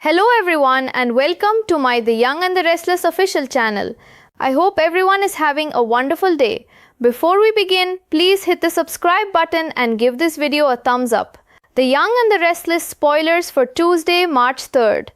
Hello everyone and welcome to my The Young and the Restless official channel. I hope everyone is having a wonderful day. Before we begin, please hit the subscribe button and give this video a thumbs up. The Young and the Restless spoilers for Tuesday, March 3rd.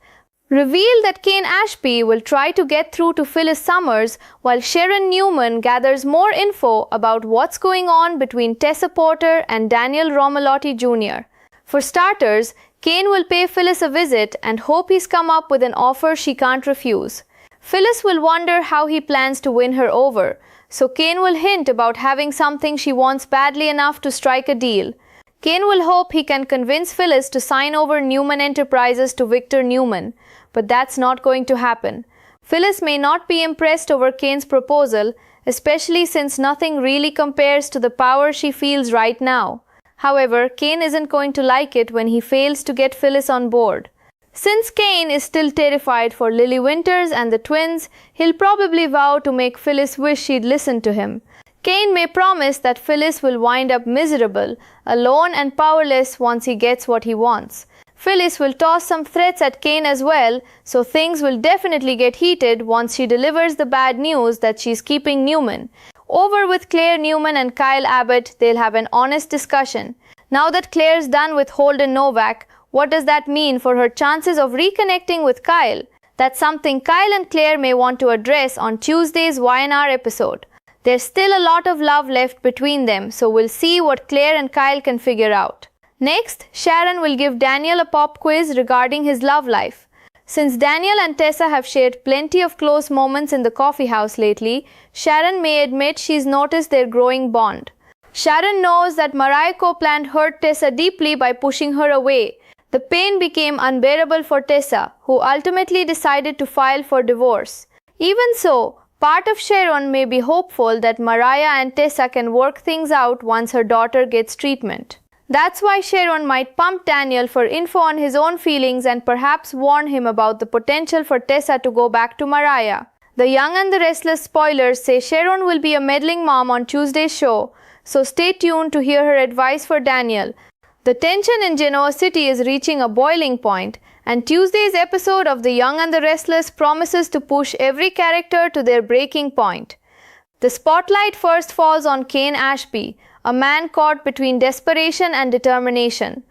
Reveal that Kane Ashby will try to get through to Phyllis Summers while Sharon Newman gathers more info about what's going on between Tessa Porter and Daniel Romalotti Jr. For starters, Kane will pay Phyllis a visit and hope he's come up with an offer she can't refuse. Phyllis will wonder how he plans to win her over, so Kane will hint about having something she wants badly enough to strike a deal. Kane will hope he can convince Phyllis to sign over Newman Enterprises to Victor Newman, but that's not going to happen. Phyllis may not be impressed over Kane's proposal, especially since nothing really compares to the power she feels right now. However, Kane isn't going to like it when he fails to get Phyllis on board. Since Kane is still terrified for Lily Winters and the twins, he'll probably vow to make Phyllis wish she'd listened to him. Kane may promise that Phyllis will wind up miserable, alone and powerless once he gets what he wants. Phyllis will toss some threats at Kane as well, so things will definitely get heated once she delivers the bad news that she's keeping Newman. Over with Claire Newman and Kyle Abbott, they'll have an honest discussion. Now that Claire's done with Holden Novak, what does that mean for her chances of reconnecting with Kyle? That's something Kyle and Claire may want to address on Tuesday's Y&R episode. There's still a lot of love left between them, so we'll see what Claire and Kyle can figure out. Next, Sharon will give Daniel a pop quiz regarding his love life. Since Daniel and Tessa have shared plenty of close moments in the coffee house lately, Sharon may admit she's noticed their growing bond. Sharon knows that Mariah Copeland hurt Tessa deeply by pushing her away. The pain became unbearable for Tessa, who ultimately decided to file for divorce. Even so, part of Sharon may be hopeful that Mariah and Tessa can work things out once her daughter gets treatment. That's why Sharon might pump Daniel for info on his own feelings and perhaps warn him about the potential for Tessa to go back to Mariah. The Young and the Restless spoilers say Sharon will be a meddling mom on Tuesday's show, so stay tuned to hear her advice for Daniel. The tension in Genoa City is reaching a boiling point, and Tuesday's episode of The Young and the Restless promises to push every character to their breaking point. The spotlight first falls on Kane Ashby, a man caught between desperation and determination.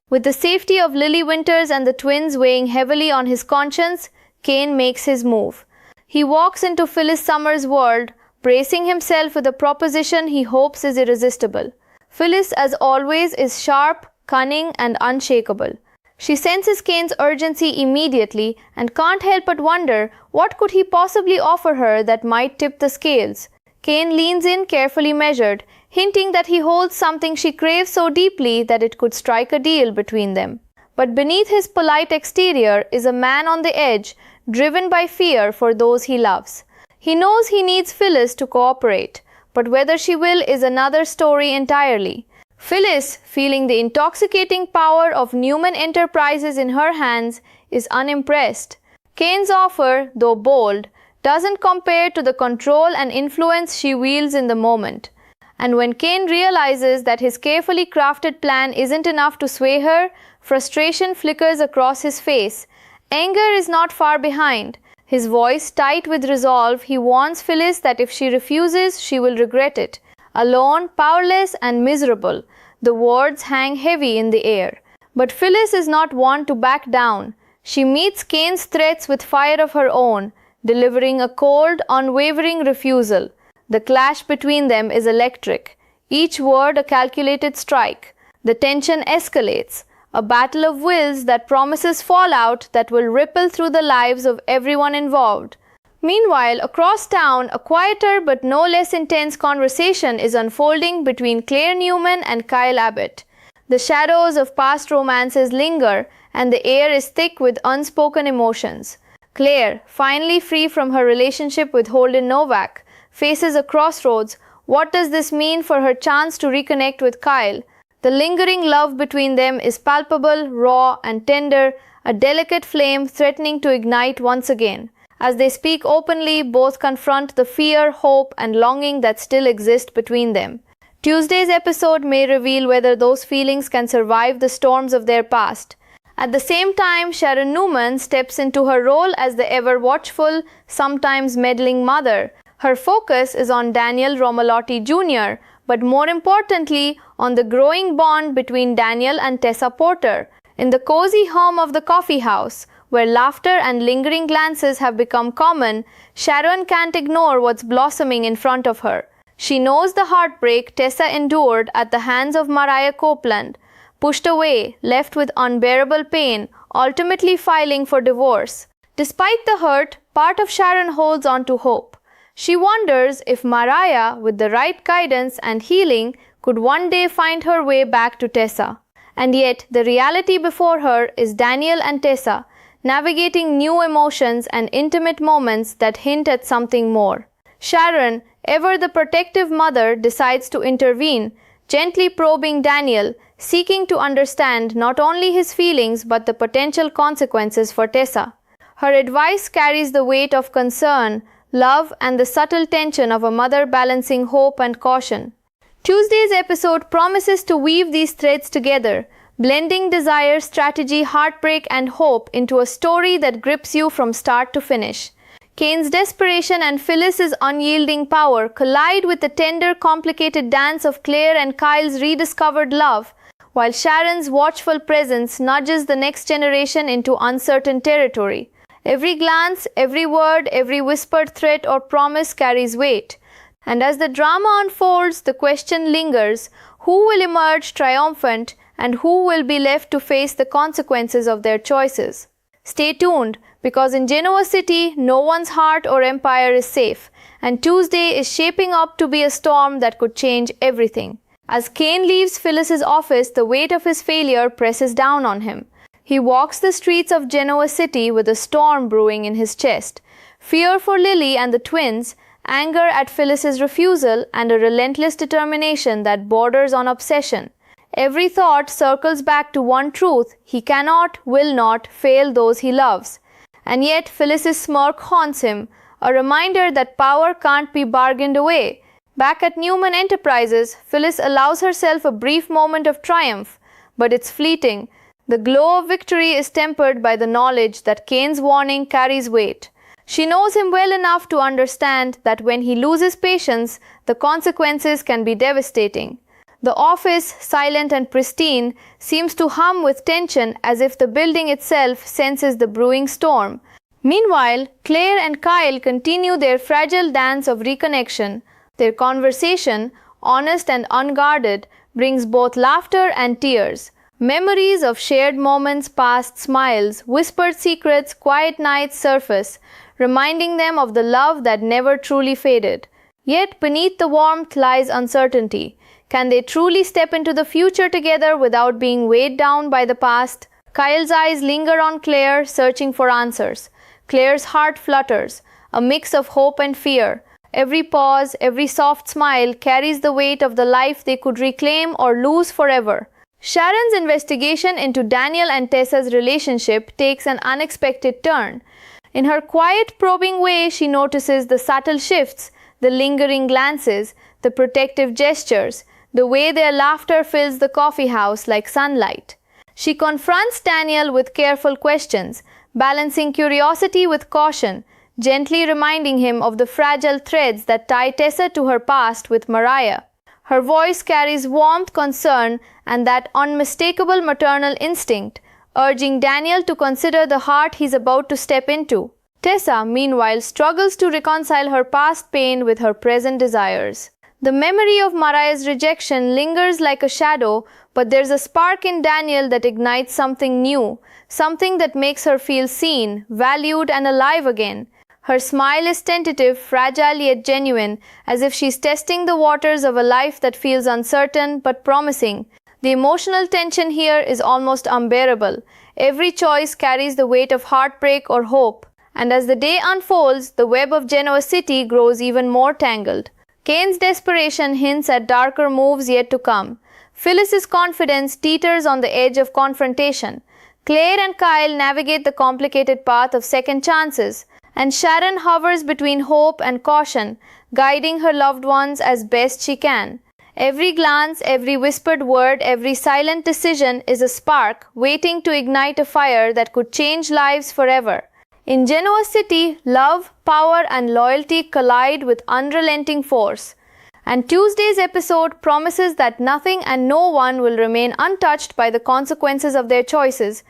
With the safety of Lily Winters and the twins weighing heavily on his conscience, Kane makes his move. He walks into Phyllis Summers' world, bracing himself with a proposition he hopes is irresistible. Phyllis, as always, is sharp, cunning, and unshakable. She senses Kane's urgency immediately and can't help but wonder what could he possibly offer her that might tip the scales. Kane leans in carefully measured, hinting that he holds something she craves so deeply that it could strike a deal between them. But beneath his polite exterior is a man on the edge, driven by fear for those he loves. He knows he needs Phyllis to cooperate, but whether she will is another story entirely. Phyllis, feeling the intoxicating power of Newman Enterprises in her hands, is unimpressed. Kane's offer, though bold, doesn't compare to the control and influence she wields in the moment. And when Kane realizes that his carefully crafted plan isn't enough to sway her, frustration flickers across his face. Anger is not far behind. His voice tight with resolve, he warns Phyllis that if she refuses, she will regret it. Alone, powerless, and miserable, the words hang heavy in the air. But Phyllis is not one to back down. She meets Kane's threats with fire of her own, delivering a cold, unwavering refusal. The clash between them is electric, each word a calculated strike. The tension escalates, a battle of wills that promises fallout that will ripple through the lives of everyone involved. Meanwhile, across town, a quieter but no less intense conversation is unfolding between Claire Newman and Kyle Abbott. The shadows of past romances linger, and the air is thick with unspoken emotions. Claire, finally free from her relationship with Holden Novak, faces a crossroads. What does this mean for her chance to reconnect with Kyle? The lingering love between them is palpable, raw, and tender, a delicate flame threatening to ignite once again. As they speak openly, both confront the fear, hope, and longing that still exist between them. Tuesday's episode may reveal whether those feelings can survive the storms of their past. At the same time, Sharon Newman steps into her role as the ever-watchful, sometimes meddling mother. Her focus is on Daniel Romalotti Jr., but more importantly, on the growing bond between Daniel and Tessa Porter. In the cozy home of the coffee house, where laughter and lingering glances have become common, Sharon can't ignore what's blossoming in front of her. She knows the heartbreak Tessa endured at the hands of Mariah Copeland, pushed away, left with unbearable pain, ultimately filing for divorce. Despite the hurt, part of Sharon holds on to hope. She wonders if Mariah, with the right guidance and healing, could one day find her way back to Tessa. And yet, the reality before her is Daniel and Tessa, navigating new emotions and intimate moments that hint at something more. Sharon, ever the protective mother, decides to intervene, gently probing Daniel, seeking to understand not only his feelings but the potential consequences for Tessa. Her advice carries the weight of concern, love, and the subtle tension of a mother balancing hope and caution. Tuesday's episode promises to weave these threads together, blending desire, strategy, heartbreak, and hope into a story that grips you from start to finish. Kane's desperation and Phyllis's unyielding power collide with the tender, complicated dance of Claire and Kyle's rediscovered love, while Sharon's watchful presence nudges the next generation into uncertain territory. Every glance, every word, every whispered threat or promise carries weight. And as the drama unfolds, the question lingers: who will emerge triumphant and who will be left to face the consequences of their choices? Stay tuned, because in Genoa City, no one's heart or empire is safe, and Tuesday is shaping up to be a storm that could change everything. As Kane leaves Phyllis's office, the weight of his failure presses down on him. He walks the streets of Genoa City with a storm brewing in his chest. Fear for Lily and the twins, anger at Phyllis's refusal, and a relentless determination that borders on obsession. Every thought circles back to one truth: he cannot, will not fail those he loves. And yet Phyllis's smirk haunts him, a reminder that power can't be bargained away. Back at Newman Enterprises, Phyllis allows herself a brief moment of triumph, but it's fleeting. The glow of victory is tempered by the knowledge that Kane's warning carries weight. She knows him well enough to understand that when he loses patience, the consequences can be devastating. The office, silent and pristine, seems to hum with tension, as if the building itself senses the brewing storm. Meanwhile, Claire and Kyle continue their fragile dance of reconnection. Their conversation, honest and unguarded, brings both laughter and tears. Memories of shared moments, past smiles, whispered secrets, quiet nights surface, reminding them of the love that never truly faded. Yet beneath the warmth lies uncertainty. Can they truly step into the future together without being weighed down by the past? Kyle's eyes linger on Claire, searching for answers. Claire's heart flutters, a mix of hope and fear. Every pause, every soft smile carries the weight of the life they could reclaim or lose forever. Sharon's investigation into Daniel and Tessa's relationship takes an unexpected turn. In her quiet, probing way, she notices the subtle shifts, the lingering glances, the protective gestures, the way their laughter fills the coffee house like sunlight. She confronts Daniel with careful questions, balancing curiosity with caution, gently reminding him of the fragile threads that tie Tessa to her past with Mariah. Her voice carries warmth, concern, and that unmistakable maternal instinct, urging Daniel to consider the heart he's about to step into. Tessa, meanwhile, struggles to reconcile her past pain with her present desires. The memory of Mariah's rejection lingers like a shadow, but there's a spark in Daniel that ignites something new, something that makes her feel seen, valued, and alive again. Her smile is tentative, fragile yet genuine, as if she's testing the waters of a life that feels uncertain but promising. The emotional tension here is almost unbearable. Every choice carries the weight of heartbreak or hope. And as the day unfolds, the web of Genoa City grows even more tangled. Kane's desperation hints at darker moves yet to come. Phyllis's confidence teeters on the edge of confrontation. Claire and Kyle navigate the complicated path of second chances, and Sharon hovers between hope and caution, guiding her loved ones as best she can. Every glance, every whispered word, every silent decision is a spark waiting to ignite a fire that could change lives forever. In Genoa City, love, power, and loyalty collide with unrelenting force. And Tuesday's episode promises that nothing and no one will remain untouched by the consequences of their choices.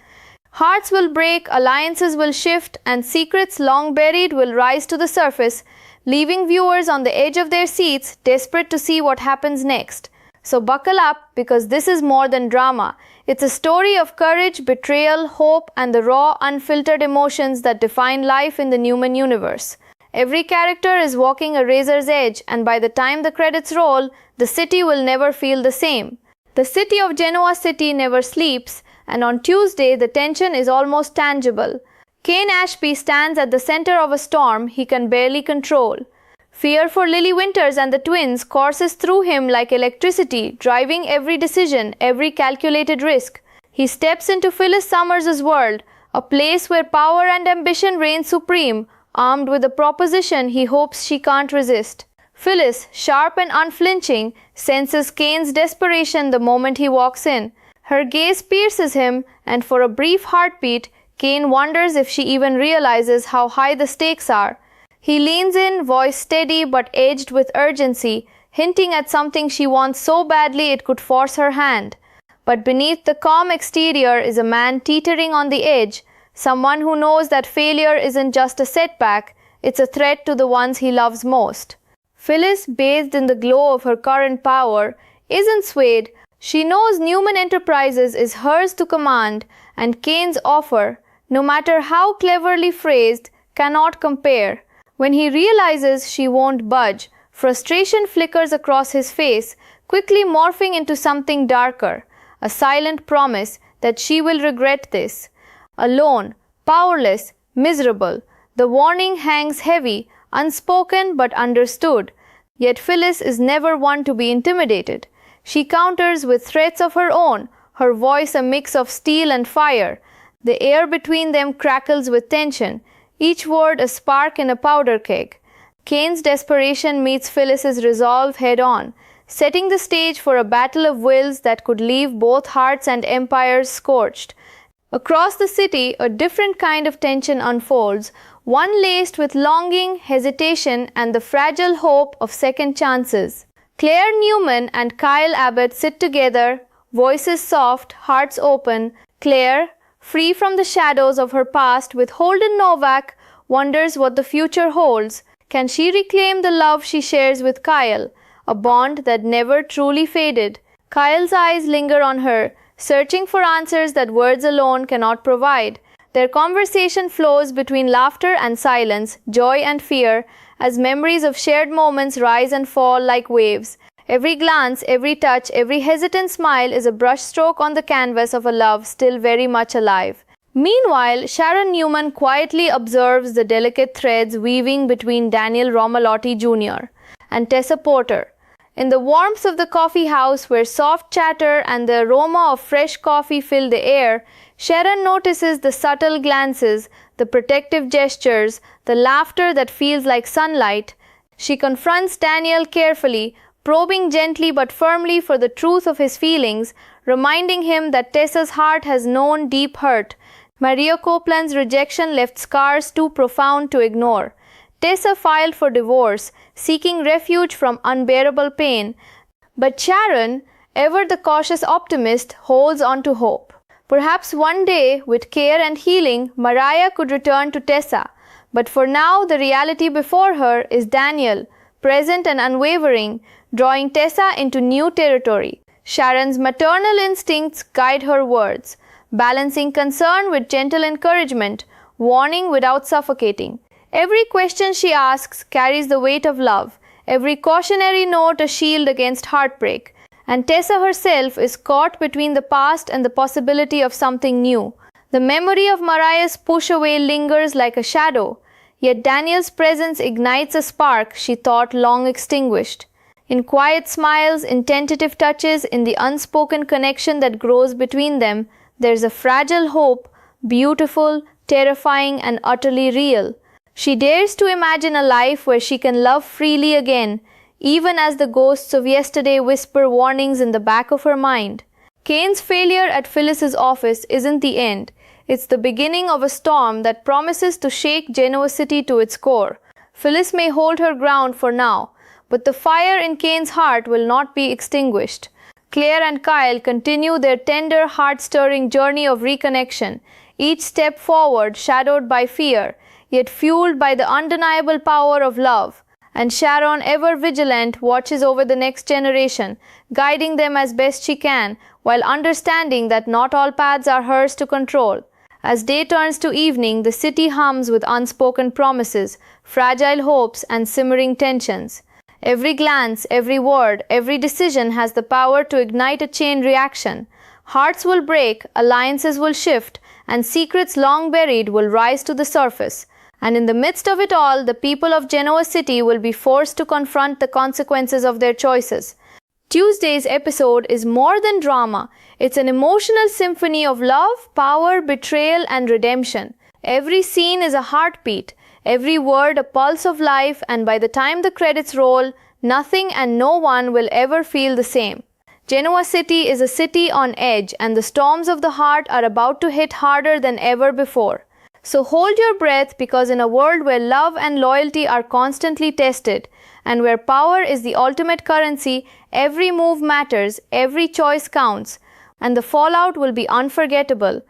Hearts will break, alliances will shift, and secrets long buried will rise to the surface, leaving viewers on the edge of their seats, desperate to see what happens next. So buckle up, because this is more than drama. It's a story of courage, betrayal, hope, and the raw, unfiltered emotions that define life in the Newman universe. Every character is walking a razor's edge, and by the time the credits roll, the city will never feel the same. The city of Genoa City never sleeps, and on Tuesday the tension is almost tangible. Kane Ashby stands at the center of a storm he can barely control. Fear for Lily Winters and the twins courses through him like electricity, driving every decision, every calculated risk. He steps into Phyllis Summers' world, a place where power and ambition reign supreme, armed with a proposition he hopes she can't resist. Phyllis, sharp and unflinching, senses Kane's desperation the moment he walks in. Her gaze pierces him, and for a brief heartbeat, Kane wonders if she even realizes how high the stakes are. He leans in, voice steady but edged with urgency, hinting at something she wants so badly it could force her hand. But beneath the calm exterior is a man teetering on the edge, someone who knows that failure isn't just a setback, it's a threat to the ones he loves most. Phyllis, bathed in the glow of her current power, isn't swayed. She knows Newman Enterprises is hers to command, and Kane's offer, no matter how cleverly phrased, cannot compare. When he realizes she won't budge, frustration flickers across his face, quickly morphing into something darker, a silent promise that she will regret this. Alone, powerless, miserable, the warning hangs heavy, unspoken but understood. Yet Phyllis is never one to be intimidated. She counters with threats of her own, her voice a mix of steel and fire. The air between them crackles with tension, each word a spark in a powder keg. Kane's desperation meets Phyllis's resolve head-on, setting the stage for a battle of wills that could leave both hearts and empires scorched. Across the city, a different kind of tension unfolds, one laced with longing, hesitation, and the fragile hope of second chances. Claire Newman and Kyle Abbott sit together, voices soft, hearts open. Claire, free from the shadows of her past with Holden Novak, wonders what the future holds. Can she reclaim the love she shares with Kyle, a bond that never truly faded? Kyle's eyes linger on her, searching for answers that words alone cannot provide. Their conversation flows between laughter and silence, joy and fear, as memories of shared moments rise and fall like waves. Every glance, every touch, every hesitant smile is a brushstroke on the canvas of a love still very much alive. Meanwhile, Sharon Newman quietly observes the delicate threads weaving between Daniel Romalotti Jr. and Tessa Porter. In the warmth of the coffee house, where soft chatter and the aroma of fresh coffee fill the air, Sharon notices the subtle glances, the protective gestures, the laughter that feels like sunlight. She confronts Daniel carefully, probing gently but firmly for the truth of his feelings, reminding him that Tessa's heart has known deep hurt. Maria Copeland's rejection left scars too profound to ignore. Tessa filed for divorce, seeking refuge from unbearable pain. But Sharon, ever the cautious optimist, holds on to hope. Perhaps one day, with care and healing, Mariah could return to Tessa. But for now, the reality before her is Daniel, present and unwavering, drawing Tessa into new territory. Sharon's maternal instincts guide her words, balancing concern with gentle encouragement, warning without suffocating. Every question she asks carries the weight of love, every cautionary note a shield against heartbreak. And Tessa herself is caught between the past and the possibility of something new. The memory of Mariah's push away lingers like a shadow, yet Daniel's presence ignites a spark she thought long extinguished. In quiet smiles, in tentative touches, in the unspoken connection that grows between them, there's a fragile hope, beautiful, terrifying, and utterly real. She dares to imagine a life where she can love freely again, even as the ghosts of yesterday whisper warnings in the back of her mind. Kane's failure at Phyllis's office isn't the end. It's the beginning of a storm that promises to shake Genoa City to its core. Phyllis may hold her ground for now, but the fire in Kane's heart will not be extinguished. Claire and Kyle continue their tender, heart-stirring journey of reconnection, each step forward shadowed by fear, yet fueled by the undeniable power of love. And Sharon, ever vigilant, watches over the next generation, guiding them as best she can, while understanding that not all paths are hers to control. As day turns to evening, the city hums with unspoken promises, fragile hopes, and simmering tensions. Every glance, every word, every decision has the power to ignite a chain reaction. Hearts will break, alliances will shift, and secrets long buried will rise to the surface. And in the midst of it all, the people of Genoa City will be forced to confront the consequences of their choices. Tuesday's episode is more than drama. It's an emotional symphony of love, power, betrayal, and redemption. Every scene is a heartbeat, every word a pulse of life, and by the time the credits roll, nothing and no one will ever feel the same. Genoa City is a city on edge, and the storms of the heart are about to hit harder than ever before. So hold your breath, because in a world where love and loyalty are constantly tested, and where power is the ultimate currency, every move matters, every choice counts, and the fallout will be unforgettable.